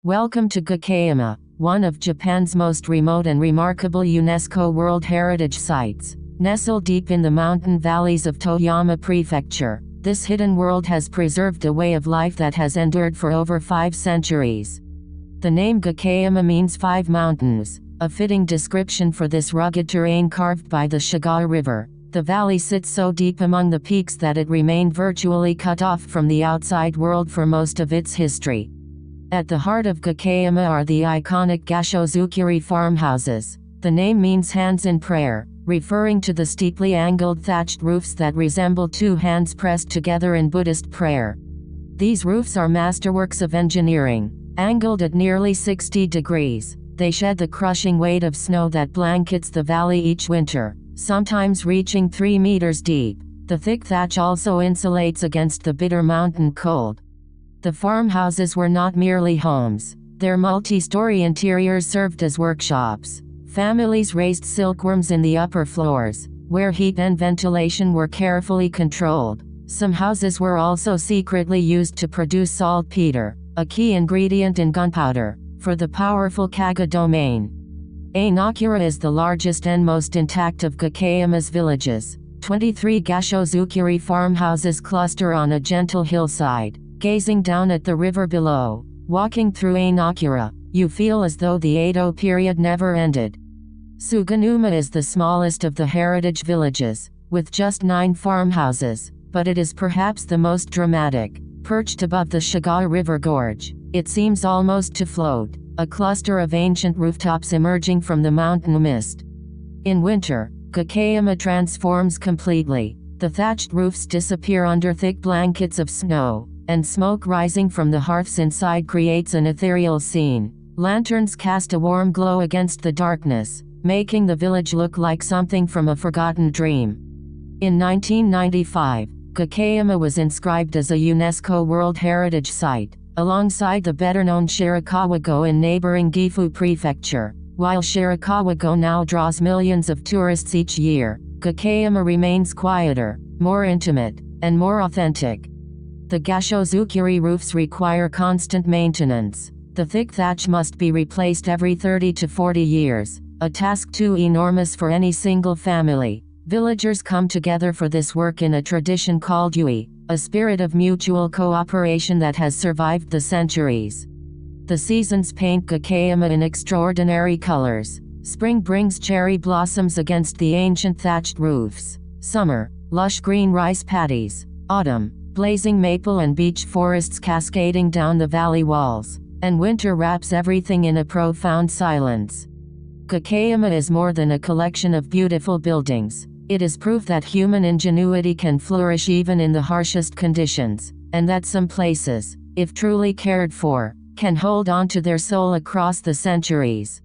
Welcome to Gokayama, one of Japan's most remote and remarkable UNESCO World Heritage Sites. Nestled deep in the mountain valleys of Toyama Prefecture, this hidden world has preserved a way of life that has endured for over 5 centuries. The name Gokayama means 5 mountains, a fitting description for this rugged terrain carved by the Shiga River. The valley sits so deep among the peaks that it remained virtually cut off from the outside world for most of its history. At the heart of Gokayama are the iconic Gashozukuri farmhouses. The name means hands in prayer, referring to the steeply angled thatched roofs that resemble 2 hands pressed together in Buddhist prayer. These roofs are masterworks of engineering. Angled at nearly 60 degrees, they shed the crushing weight of snow that blankets the valley each winter, sometimes reaching 3 meters deep. The thick thatch also insulates against the bitter mountain cold. The farmhouses were not merely homes. Their multi-story interiors served as workshops. Families raised silkworms in the upper floors, where heat and ventilation were carefully controlled. Some houses were also secretly used to produce saltpeter, a key ingredient in gunpowder, for the powerful Kaga domain. Ainokura is the largest and most intact of Gokayama's villages. 23 Gashozukuri farmhouses cluster on a gentle hillside, gazing down at the river below. Walking through Ainokura, you feel as though the Edo period never ended. Suganuma is the smallest of the heritage villages, with just 9 farmhouses, but it is perhaps the most dramatic. Perched above the Shiga River gorge, it seems almost to float, a cluster of ancient rooftops emerging from the mountain mist. In winter, Gokayama transforms completely. The thatched roofs disappear under thick blankets of snow, and smoke rising from the hearths inside creates an ethereal scene. Lanterns cast a warm glow against the darkness, making the village look like something from a forgotten dream. In 1995, Gokayama was inscribed as a UNESCO World Heritage Site, alongside the better-known Shirakawa-go in neighboring Gifu Prefecture. While Shirakawa-go now draws millions of tourists each year, Gokayama remains quieter, more intimate, and more authentic. The Gashozukuri roofs require constant maintenance. The thick thatch must be replaced every 30 to 40 years, a task too enormous for any single family. Villagers come together for this work in a tradition called yui, a spirit of mutual cooperation that has survived the centuries. The seasons paint Gokayama in extraordinary colors. Spring brings cherry blossoms against the ancient thatched roofs. Summer, lush green rice paddies. Autumn, blazing maple and beech forests cascading down the valley walls. And winter wraps everything in a profound silence. Gokayama is more than a collection of beautiful buildings. It is proof that human ingenuity can flourish even in the harshest conditions, and that some places, if truly cared for, can hold on to their soul across the centuries.